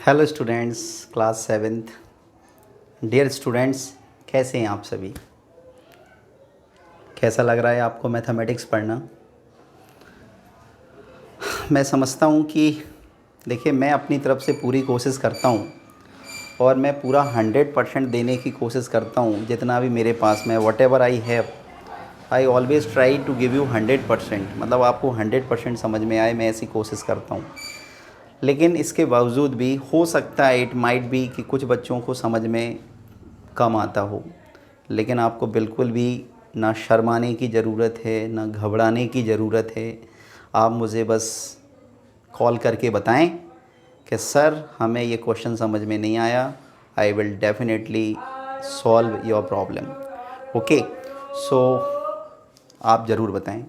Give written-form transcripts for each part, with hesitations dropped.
Hello students, class seventh. Dear students, कैसे हैं आप सभी? कैसा लग रहा है आपको मैथमेटिक्स पढ़ना? मैं समझता हूँ कि देखिए, मैं अपनी तरफ से पूरी कोशिश करता हूँ और मैं पूरा 100% देने की कोशिश करता हूँ। जितना भी मेरे पास में whatever I have, I always try to give you 100%, मतलब आपको 100% समझ में आए, मैं ऐसी कोशिश करता हूँ। लेकिन इसके बावजूद भी हो सकता है, इट माइट बी, कि कुछ बच्चों को समझ में कम आता हो। लेकिन आपको बिल्कुल भी ना शर्माने की ज़रूरत है, ना घबराने की ज़रूरत है। आप मुझे बस कॉल करके बताएं कि सर, हमें ये क्वेश्चन समझ में नहीं आया। I will definitely solve your problem. Okay, so आप ज़रूर बताएं।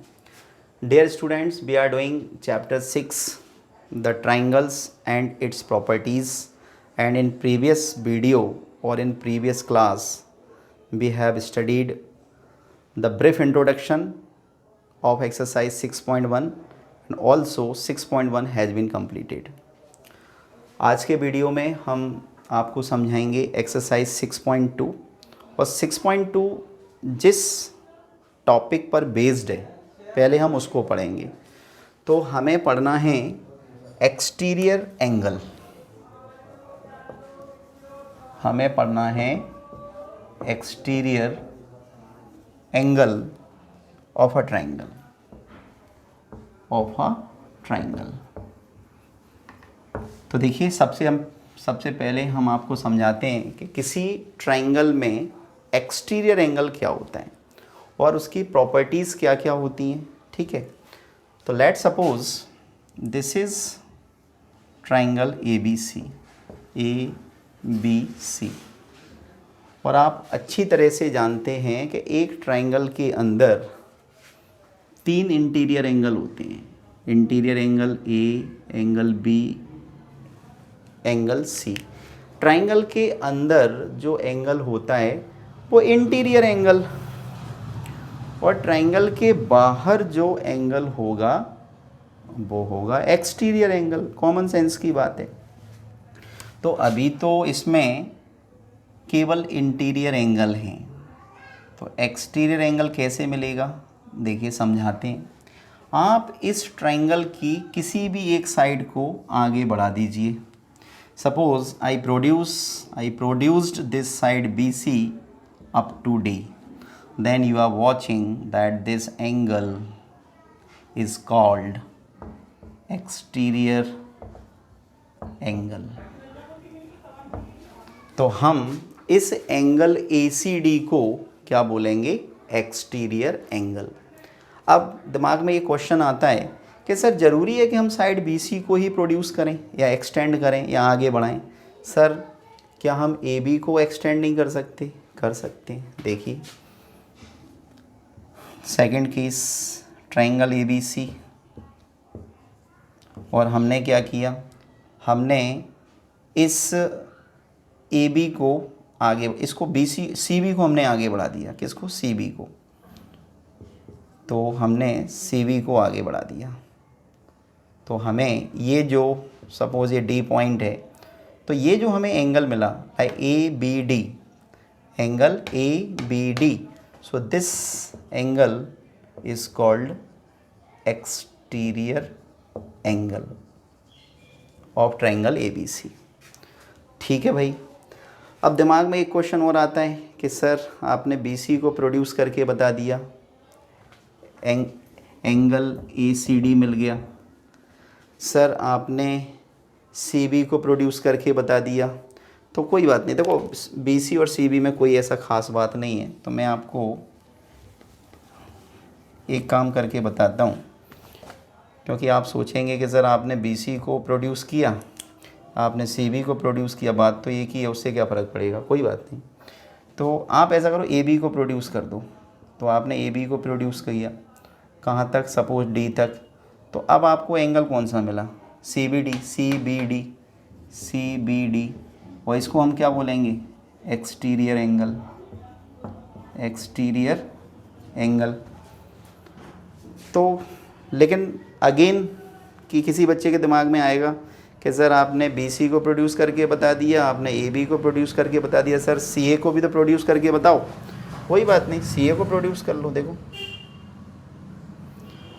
Dear students, we are doing chapter 6, the triangles and its properties, and in previous video or in previous class we have studied the brief introduction of exercise 6.1 and also 6.1 has been completed. आज के video में हम आपको समझाएंगे exercise 6.2, और 6.2 जिस topic पर based है पहले हम उसको पढ़ेंगे। तो हमें पढ़ना है एक्सटीरियर एंगल। हमें पढ़ना है exterior angle of a triangle, तो देखिए, सबसे पहले हम आपको समझाते हैं कि किसी ट्राइंगल में एक्सटीरियर एंगल क्या होता है और उसकी प्रॉपर्टीज़ क्या क्या होती हैं। ठीक है, तो let suppose this is triangle A B C, और आप अच्छी तरह से जानते हैं कि एक ट्राइंगल के अंदर 3 इंटीरियर एंगल होते हैं। Interior angle A, angle B, angle C. Triangle के अंदर जो एंगल होता है वो इंटीरियर एंगल, और ट्राइंगल के बाहर जो एंगल होगा वो होगा एक्सटीरियर एंगल। कॉमन सेंस की बात है। तो अभी तो इसमें केवल इंटीरियर एंगल हैं, तो एक्सटीरियर एंगल कैसे मिलेगा? देखिए, समझाते हैं। आप इस ट्राइंगल की किसी भी एक साइड को आगे बढ़ा दीजिए। Suppose I produced this side B C up to D, then you are watching that this angle is called exterior angle. तो हम इस एंगल ACD को क्या बोलेंगे? Exterior angle. अब दिमाग में ये क्वेश्चन आता है कि सर, ज़रूरी है कि हम साइड BC को ही प्रोड्यूस करें या एक्सटेंड करें या आगे बढ़ाएं? सर, क्या हम AB को एक्सटेंड नहीं कर सकते? कर सकते हैं। देखिए, सेकंड केस, ट्राइंगल ABC, और हमने क्या किया? हमने इस AB को आगे, इसको CB को हमने आगे बढ़ा दिया। किसको? CB को। तो हमने CB को आगे बढ़ा दिया, तो हमें ये जो, सपोज़ ये D पॉइंट है, तो ये जो हमें एंगल मिला ABD, angle ABD, so this angle is called exterior angle of triangle ABC। ठीक है भाई। अब दिमाग में एक क्वेश्चन और आता है कि सर, आपने BC को प्रोड्यूस करके बता दिया, एंगल ACD मिल गया। सर, आपने CB को प्रोड्यूस करके बता दिया, तो कोई बात नहीं। देखो, BC और CB में कोई ऐसा ख़ास बात नहीं है, तो मैं आपको एक काम करके बताता हूँ, क्योंकि आप सोचेंगे कि सर, आपने BC को प्रोड्यूस किया, आपने CB को प्रोड्यूस किया, बात तो एक ही है, उससे क्या फ़र्क पड़ेगा? कोई बात नहीं। तो आप ऐसा करो, AB को प्रोड्यूस कर दो। तो आपने AB को प्रोड्यूस किया, कहाँ तक? सपोज D तक। तो अब आपको एंगल कौन सा मिला? CBD, और इसको हम क्या बोलेंगे? Exterior angle. तो लेकिन अगेन कि किसी बच्चे के दिमाग में आएगा कि सर आपने BC को प्रोड्यूस करके बता दिया, आपने AB को प्रोड्यूस करके बता दिया, सर CA को भी तो प्रोड्यूस करके बताओ। कोई बात नहीं, CA को प्रोड्यूस कर लो। देखो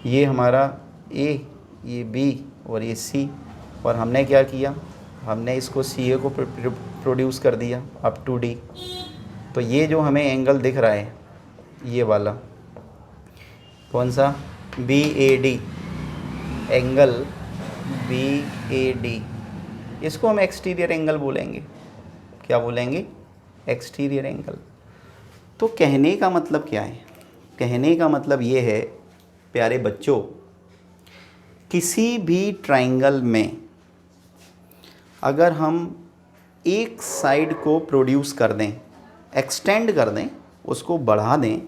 ये हमारा A, ये B और ये C, और हमने क्या किया, हमने इसको CA को प्रोड्यूस कर दिया अप टू D। तो ये जो हमें एंगल दिख रहा है ये वाला कौन सा, BAD, एंगल BAD, इसको हम एक्सटीरियर एंगल बोलेंगे। क्या बोलेंगे, एक्सटीरियर एंगल। तो कहने का मतलब क्या है, कहने का मतलब ये है प्यारे बच्चों, किसी भी ट्रायंगल में अगर हम एक साइड को प्रोड्यूस कर दें, एक्सटेंड कर दें, उसको बढ़ा दें,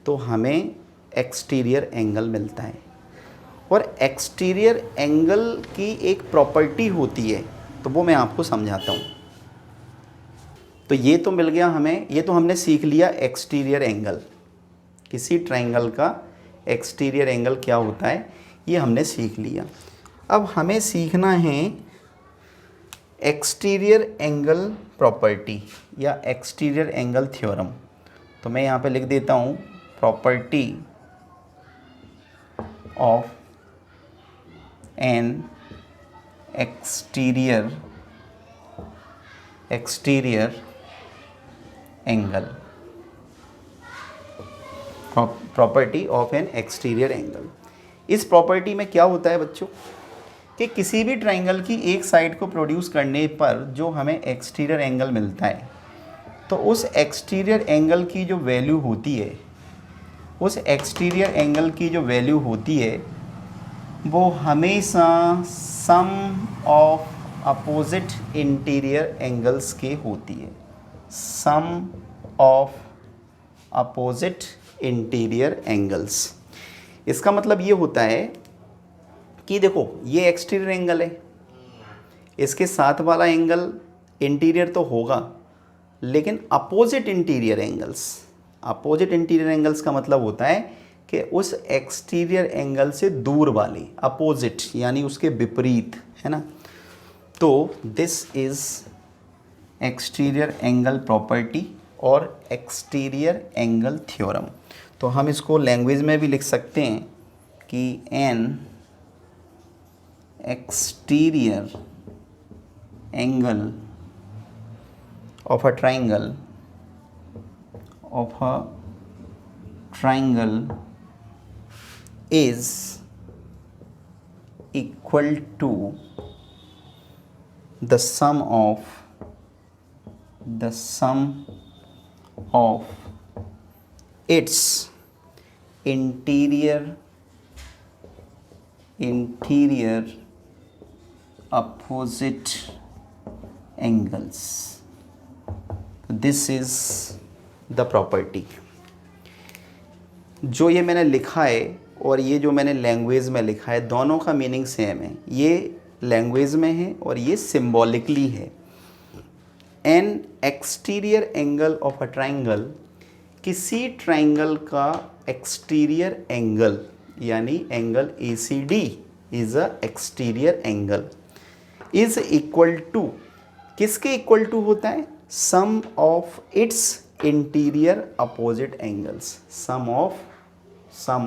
तो हमें एक्सटीरियर एंगल मिलता है। और एक्सटीरियर एंगल की एक प्रॉपर्टी होती है, तो वो मैं आपको समझाता हूँ। तो ये तो मिल गया हमें, ये तो हमने सीख लिया एक्सटीरियर एंगल, किसी ट्रायंगल का एक्सटीरियर एंगल क्या होता है ये हमने सीख लिया। अब हमें सीखना है एक्सटीरियर एंगल प्रॉपर्टी या एक्सटीरियर एंगल थ्योरम। तो मैं यहाँ पे लिख देता हूँ property of an exterior angle, property of an exterior angle. इस प्रॉपर्टी में क्या होता है बच्चों कि किसी भी ट्रायंगल की एक साइड को प्रोड्यूस करने पर जो हमें एक्सटीरियर एंगल मिलता है, तो उस एक्सटीरियर एंगल की जो वैल्यू होती है, उस एक्सटीरियर एंगल की जो वैल्यू होती है वो हमेशा सम ऑफ अपोजिट इंटीरियर एंगल्स के होती है, sum of opposite interior angles. इसका मतलब ये होता है कि देखो ये एक्सटीरियर एंगल है, इसके साथ वाला एंगल इंटीरियर तो होगा, लेकिन opposite interior angles, opposite interior angles का मतलब होता है कि उस एक्सटीरियर एंगल से दूर वाले, अपोजिट यानी उसके विपरीत, है ना। तो this is exterior angle property और एक्सटीरियर एंगल थ्योरम। तो हम इसको लैंग्वेज में भी लिख सकते हैं कि N exterior angle of a triangle is equal to the sum of its interior opposite angles. This is the property. जो ये मैंने लिखा है और ये जो मैंने लैंग्वेज में लिखा है, दोनों का मीनिंग सेम है। ये लैंग्वेज में है और ये सिम्बॉलिकली है। An exterior angle of a triangle, किसी ट्राइंगल का एक्सटीरियर एंगल यानी angle ACD is a exterior angle, is equal to, किसके इक्वल टू होता है, sum of its interior opposite angles, sum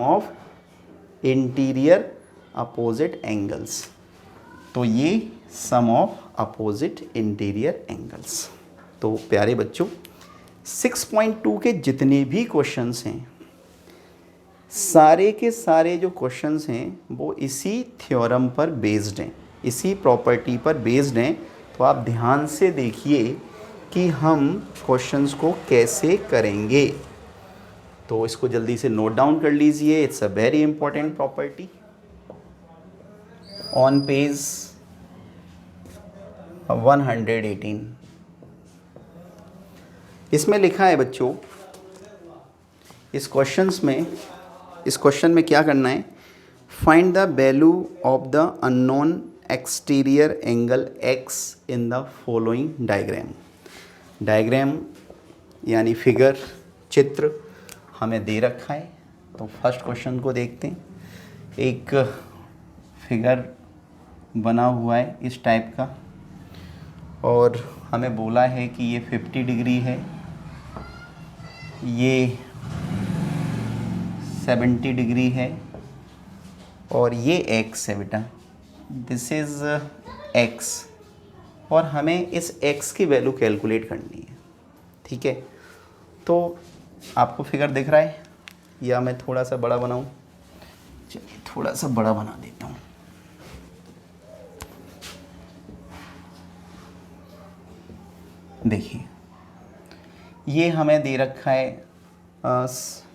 of interior opposite angles. तो ये sum of opposite interior angles. तो प्यारे बच्चों 6.2 के जितने भी क्वेश्चंस हैं, सारे के सारे जो क्वेश्चंस हैं वो इसी थ्योरम पर बेस्ड हैं, इसी प्रॉपर्टी पर बेस्ड हैं। तो आप ध्यान से देखिए कि हम क्वेश्चंस को कैसे करेंगे। तो इसको जल्दी से नोट डाउन कर लीजिए। It's a very important property. On page 118 इसमें लिखा है बच्चों, इस क्वेश्चन में क्या करना है, find the value of the unknown exterior angle x in the following diagram. Diagram यानी फिगर, चित्र हमें दे रखा है। तो फर्स्ट क्वेश्चन को देखते हैं। एक फिगर बना हुआ है इस टाइप का, और हमें बोला है कि ये 50 डिग्री है, ये 70 डिग्री है, और ये एक्स है बेटा, दिस इज़ एक्स, और हमें इस एक्स की वैल्यू कैलकुलेट करनी है। ठीक है, तो आपको फिगर दिख रहा है या मैं थोड़ा सा बड़ा बनाऊं? चलिए थोड़ा सा बड़ा बना देता हूँ। देखिए ये हमें दे रखा है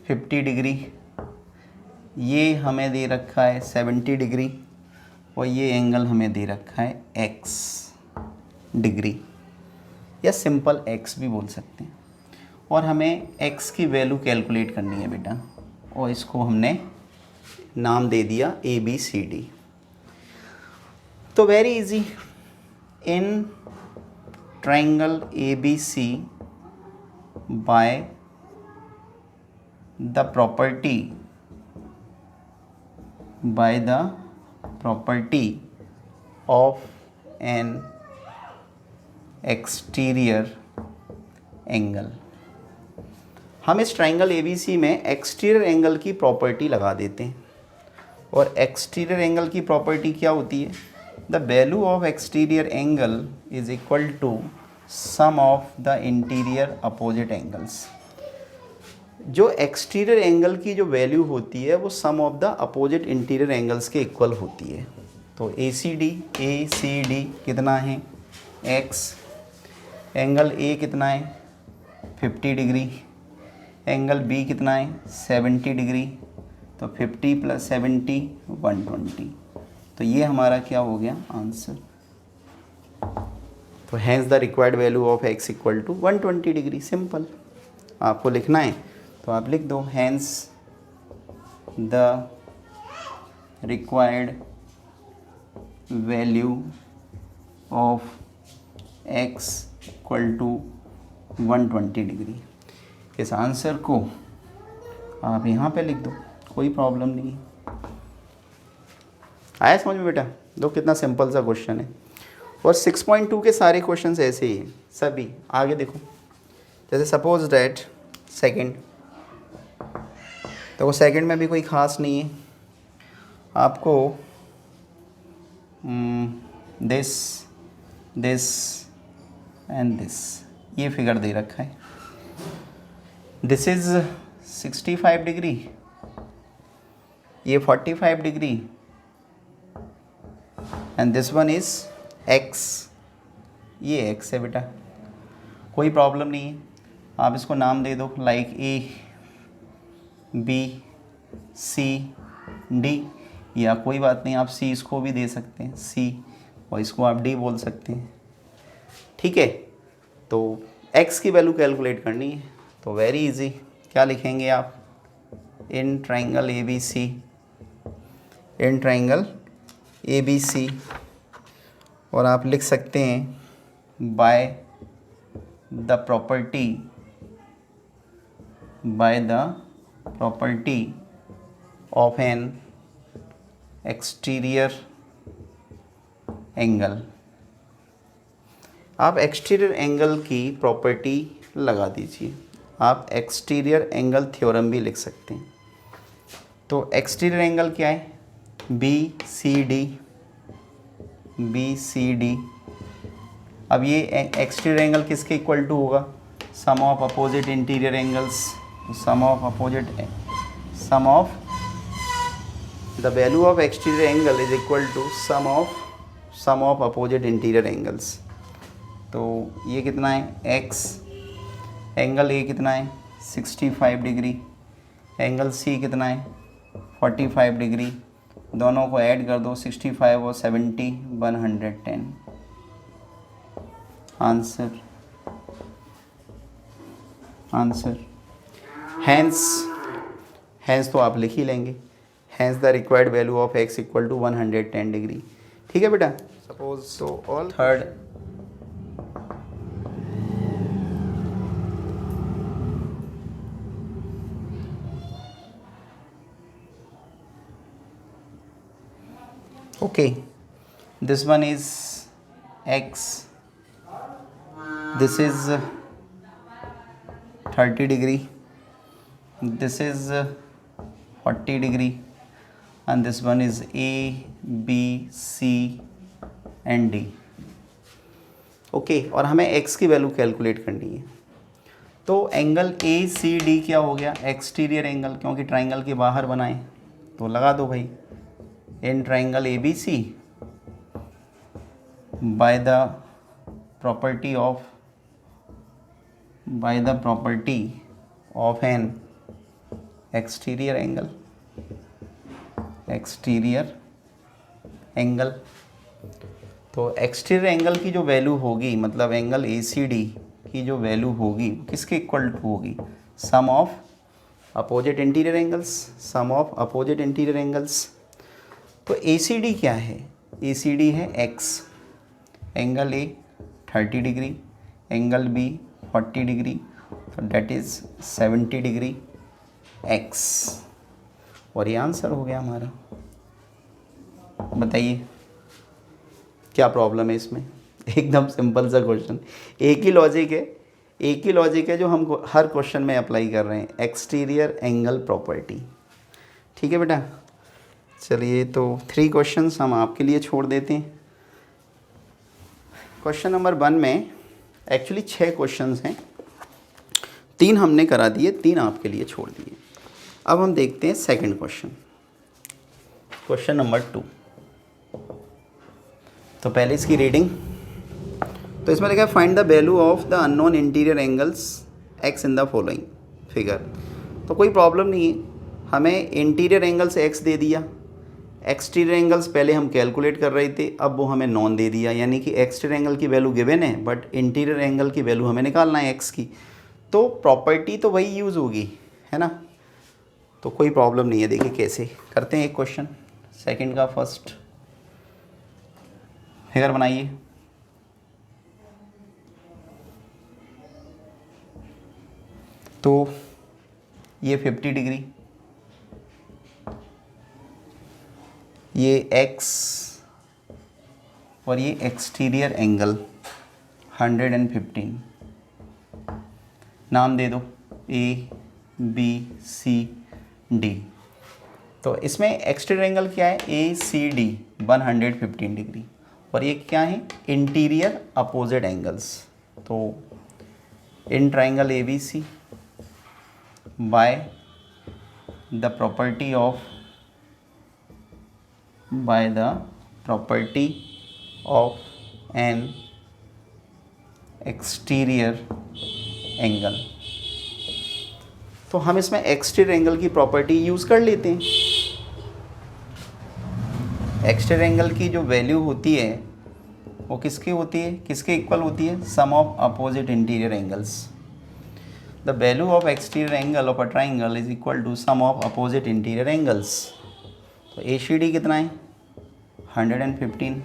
50 डिग्री, ये हमें दे रखा है 70 डिग्री, और ये एंगल हमें दे रखा है x डिग्री, या सिंपल x भी बोल सकते हैं, और हमें x की वैल्यू कैलकुलेट करनी है बेटा, और इसको हमने नाम दे दिया ABCD। तो very easy, in triangle ABC by the property of an exterior angle। हम इस ट्राइंगल ABC में एक्सटीरियर एंगल की प्रॉपर्टी लगा देते हैं, और एक्सटीरियर एंगल की प्रॉपर्टी क्या होती है? The value of exterior angle is equal to sum of the interior opposite angles. जो एक्सटीरियर एंगल की जो वैल्यू होती है वो sum of the opposite interior angles के इक्वल होती है। तो ACD कितना है? x, एंगल A कितना है? 50 डिग्री, एंगल B कितना है? 70 डिग्री, तो 50 + 70 120। तो ये हमारा क्या हो गया आंसर। तो hence the required value of x equal to 120 degree. Simple, आपको लिखना है तो आप लिख दो, hence the required value of x equal to 120 degree. इस आंसर को आप यहाँ पे लिख दो, कोई प्रॉब्लम नहीं है। आया समझ में बेटा? दो, कितना सिंपल सा क्वेश्चन है। और 6.2 के सारे क्वेश्चंस ऐसे ही हैं सभी। आगे देखो, जैसे सपोज डैट सेकंड, तो सेकंड में भी कोई ख़ास नहीं है। आपको दिस एंड दिस ये फिगर दे रखा है। दिस इज़ 65 डिग्री, ये 45 degree, and this one is x, ये x है बेटा, कोई प्रॉब्लम नहीं है। आप इसको नाम दे दो लाइक ABCD, या कोई बात नहीं, आप C इसको भी दे सकते हैं C, और इसको आप D बोल सकते हैं। ठीक है, तो x की वैल्यू कैलकुलेट करनी है, तो वेरी इजी। क्या लिखेंगे आप? इन ट्राइंगल ABC, और आप लिख सकते हैं bye the property of an exterior angle. आप एक्सटीरियर एंगल की प्रॉपर्टी लगा दीजिए। आप एक्सटीरियर एंगल थ्योरम भी लिख सकते हैं। तो एक्सटीरियर एंगल क्या है? BCD। अब ये एक्सटीरियर एंगल किसके इक्वल टू होगा? Sum of opposite interior angles. Sum of the value of exterior angle is equal to sum of opposite interior angles. तो ये कितना है? x, एंगल A कितना है? 65 डिग्री, एंगल C कितना है? 45 डिग्री। दोनों को ऐड कर दो, 65 और 70 110। आंसर हैंस तो आप लिख ही लेंगे, hence the required value of x equal to 110 degree. ठीक है बेटा? सपोज तो all third, okay. this one is x, this is 30 degree, this is 40 degree, and this one is A, B, C and D. Okay और हमें x की value calculate करनी है। तो एंगल ए सी डी क्या हो गया, एक्सटीरियर एंगल, क्योंकि ट्राइंगल के बाहर बनाए, तो लगा दो भाई in triangle A B C by the property of an exterior angle. तो एक्सटीरियर एंगल की जो वैल्यू होगी, मतलब एंगल ए सी डी की जो वैल्यू होगी किसके इक्वल टू होगी, sum of opposite interior angles. तो ए सी डी क्या है, ए सी डी है x, angle A 30 degree, angle B 40 degree, तो डेट इज़ 70 डिग्री एक्स। और ये आंसर हो गया हमारा। बताइए क्या प्रॉब्लम है इसमें, एकदम सिंपल सा क्वेश्चन, एक ही लॉजिक है जो हम हर क्वेश्चन में अप्लाई कर रहे हैं, एक्सटीरियर एंगल प्रॉपर्टी। ठीक है बेटा, चलिए तो 3 क्वेश्चंस हम आपके लिए छोड़ देते हैं। क्वेश्चन नंबर 1 में एक्चुअली 6 क्वेश्चंस हैं, 3 हमने करा दिए, 3 आपके लिए छोड़ दिए। अब हम देखते हैं सेकंड क्वेश्चन नंबर 2। तो पहले इसकी रीडिंग, तो इसमें लिखा है find the value of the unknown interior angles x in the following figure. तो कोई प्रॉब्लम नहीं है, हमें इंटीरियर एंगल्स एक्स दे दिया, एक्सटीरियर एंगल्स पहले हम कैलकुलेट कर रहे थे, अब वो हमें नॉन दे दिया, यानी कि एक्सटीरियर एंगल की वैल्यू गिवन है बट इंटीरियर एंगल की वैल्यू हमें निकालना है एक्स की। तो प्रॉपर्टी तो वही यूज़ होगी, है ना, तो कोई प्रॉब्लम नहीं है। देखिए कैसे करते हैं एक क्वेश्चन, सेकंड का फर्स्ट फिगर बनाइए। तो ये 50 डिग्री, ये x और ये एक्सटीरियर एंगल 115, नाम दे दो A B C D। तो इसमें एक्सटीरियर एंगल क्या है, ACD 115 डिग्री, और ये क्या है, इंटीरियर अपोजिट एंगल्स। तो in triangle ABC by the property of an exterior angle. तो हम इसमें एक्सटीरियर एंगल की प्रॉपर्टी यूज़ कर लेते हैं। एक्सटीरियर एंगल की जो वैल्यू होती है वो किसकी होती है, किसके इक्वल होती है, sum of opposite interior angles. The value of exterior angle of a triangle is equal to sum of opposite interior angles. तो ACD कितना है 115,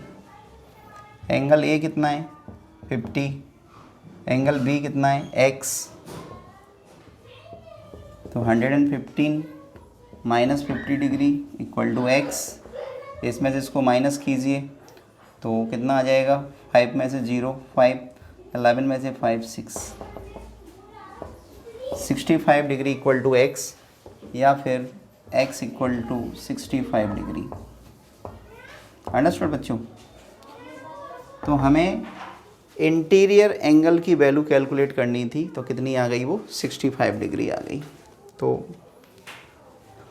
एंगल A कितना है 50, एंगल B कितना है X। तो 115 minus 50 degree equal to X। इसमें से इसको माइनस कीजिए तो कितना आ जाएगा, 5 में से 0 5, 11 में से 5 6, 65 डिग्री इक्वल टू X, या फिर X equal to 65 degree. Understood बच्चों। तो हमें इंटीरियर एंगल की वैल्यू कैलकुलेट करनी थी, तो कितनी आ गई, वो 65 डिग्री आ गई। तो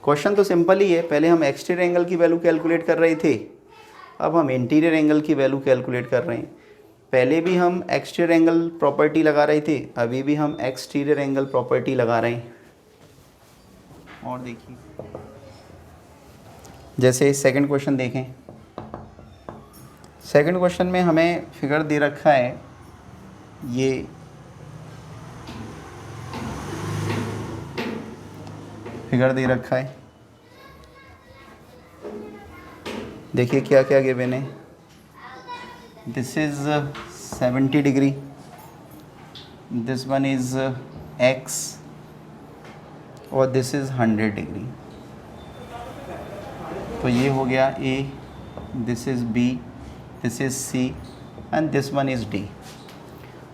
क्वेश्चन तो सिंपल ही है, पहले हम एक्सटीरियर एंगल की वैल्यू कैलकुलेट कर रहे थे, अब हम इंटीरियर एंगल की वैल्यू कैलकुलेट कर रहे हैं। पहले भी हम एक्सटीरियर एंगल प्रॉपर्टी लगा रहे थे, अभी भी हम एक्सटीरियर एंगल प्रॉपर्टी लगा रहे हैं। और देखिए जैसे सेकंड क्वेश्चन देखें, सेकंड क्वेश्चन में हमें फिगर दे रखा है, ये फिगर दे रखा है, देखिए क्या क्या गिवन है। This is 70 degree, this one is X और दिस इज 100 डिग्री। तो ये हो गया A, this is B, this is C and this one is D.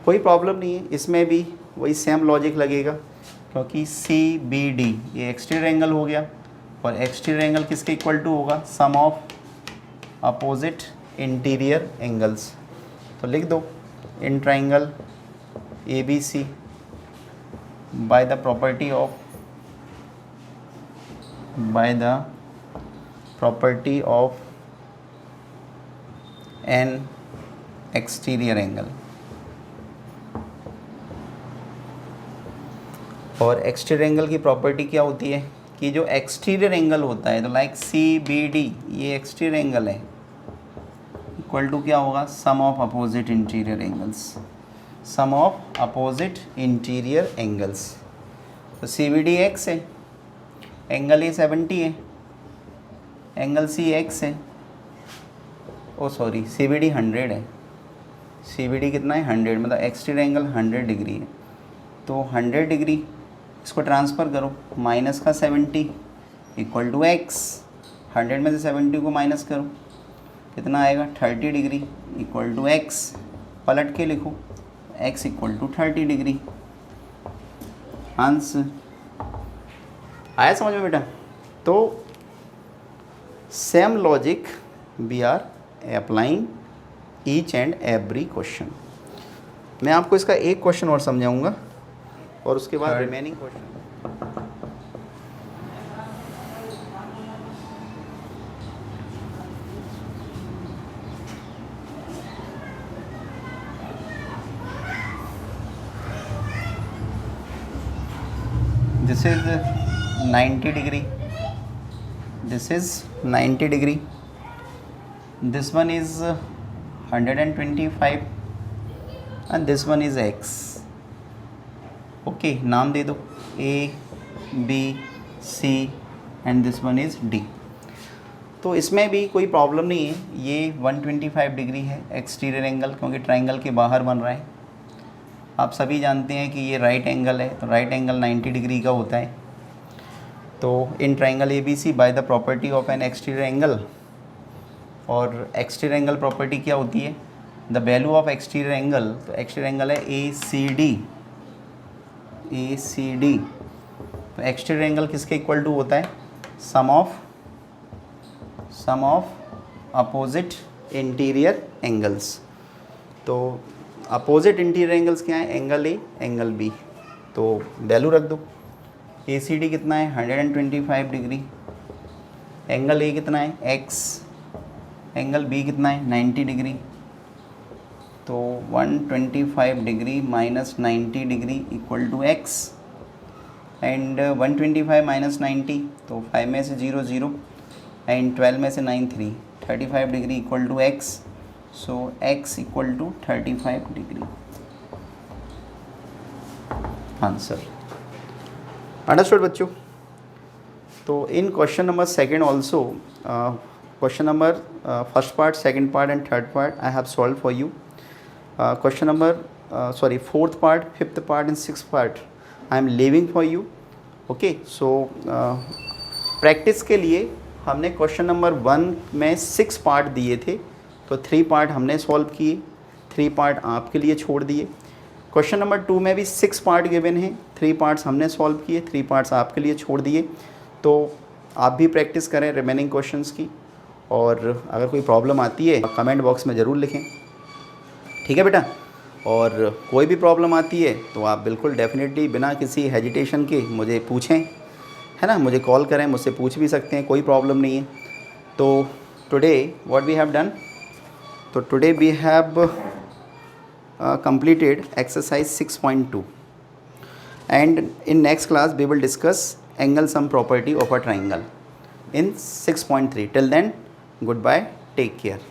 कोई प्रॉब्लम नहीं है, इसमें भी वही सेम लॉजिक लगेगा, क्योंकि सी बी डी ये एक्सटीरियर एंगल हो गया, और एक्सटीरियर एंगल किसके इक्वल टू होगा, sum of opposite interior angles. तो लिख दो in triangle A B C by the property of an exterior angle। और एक्सटीरियर एंगल की प्रॉपर्टी क्या होती है कि जो एक्सटीरियर एंगल होता है, तो लाइक सी बी डी ये एक्सटीरियर एंगल है, इक्वल टू क्या होगा, sum of opposite interior angles, sum of opposite interior angles. तो सी बी डी एक्स है, एंगल ए 70 है, एंगल सी एक्स है, oh sorry C B D 100 है, सी B D कितना है 100, मतलब एक्सटीरियर एंगल 100 डिग्री है। तो 100 डिग्री इसको ट्रांसफ़र करो, माइनस का 70 इक्वल टू एक्स, 100 में से 70 को माइनस करो, कितना आएगा 30 डिग्री इक्वल टू एक्स, पलट के लिखो x equal to 30 degree. Answer आया समझ में बेटा? तो same logic we are applying each and every question. मैं आपको इसका एक क्वेश्चन और समझाऊंगा और उसके बाद remaining question. This is 90 degree, this is 90 degree, this one is 125 and this one is x। Okay, नाम दे दो A, B, C and this one is D। तो इसमें भी कोई प्रॉब्लम नहीं है, ये 125 डिग्री है एक्सटीरियर एंगल, क्योंकि ट्राइंगल के बाहर बन रहा है। आप सभी जानते हैं कि ये राइट एंगल है, तो राइट एंगल 90 डिग्री का होता है। तो in triangle A B C by the property of an exterior angle, और एक्सटीरियर एंगल प्रॉपर्टी क्या होती है, the value of exterior angle, तो एक्सटीरियर एंगल है A C D, A C D. तो एक्सटीरियर एंगल किसके इक्वल टू होता है, sum of opposite interior angles. तो अपोजिट इंटीरियर एंगल्स क्या है, एंगल ए एंगल बी, तो वैल्यू रख दो। ए सी डी कितना है 125 डिग्री, एंगल ए कितना है एक्स, एंगल बी कितना है 90 डिग्री। तो 125 degree minus 90 degree equal to x, and 125 minus 90, तो 5 में से 0 0 एंड 12 में से 9 3, 35 degree equal to X. So x equal to 35 degree। Answer understood बच्चों? तो in question number second also, question number first part, second part and third part I have solve for you. Question number sorry fourth part, fifth part and sixth part I am leaving for you. Okay, so practice के लिए हमने question number 1 में 6 part दिए थे, तो 3 part हमने solve किए, 3 part आपके लिए छोड़ दिए। क्वेश्चन नंबर 2 में भी 6 पार्ट गिवन हैं, 3 पार्ट्स हमने सॉल्व किए, 3 पार्ट्स आपके लिए छोड़ दिए। तो आप भी प्रैक्टिस करें रिमेनिंग क्वेश्चंस की, और अगर कोई प्रॉब्लम आती है कमेंट बॉक्स में ज़रूर लिखें, ठीक है बेटा? और कोई भी प्रॉब्लम आती है तो आप बिल्कुल डेफिनेटली बिना किसी हेजिटेशन के मुझे पूछें, है ना? मुझे कॉल करें, मुझसे पूछ भी सकते हैं, कोई प्रॉब्लम नहीं है। तो today what we have done, तो today we have completed exercise 6.2, and in next class we will discuss angle sum property of a triangle in 6.3. Till then, goodbye, take care.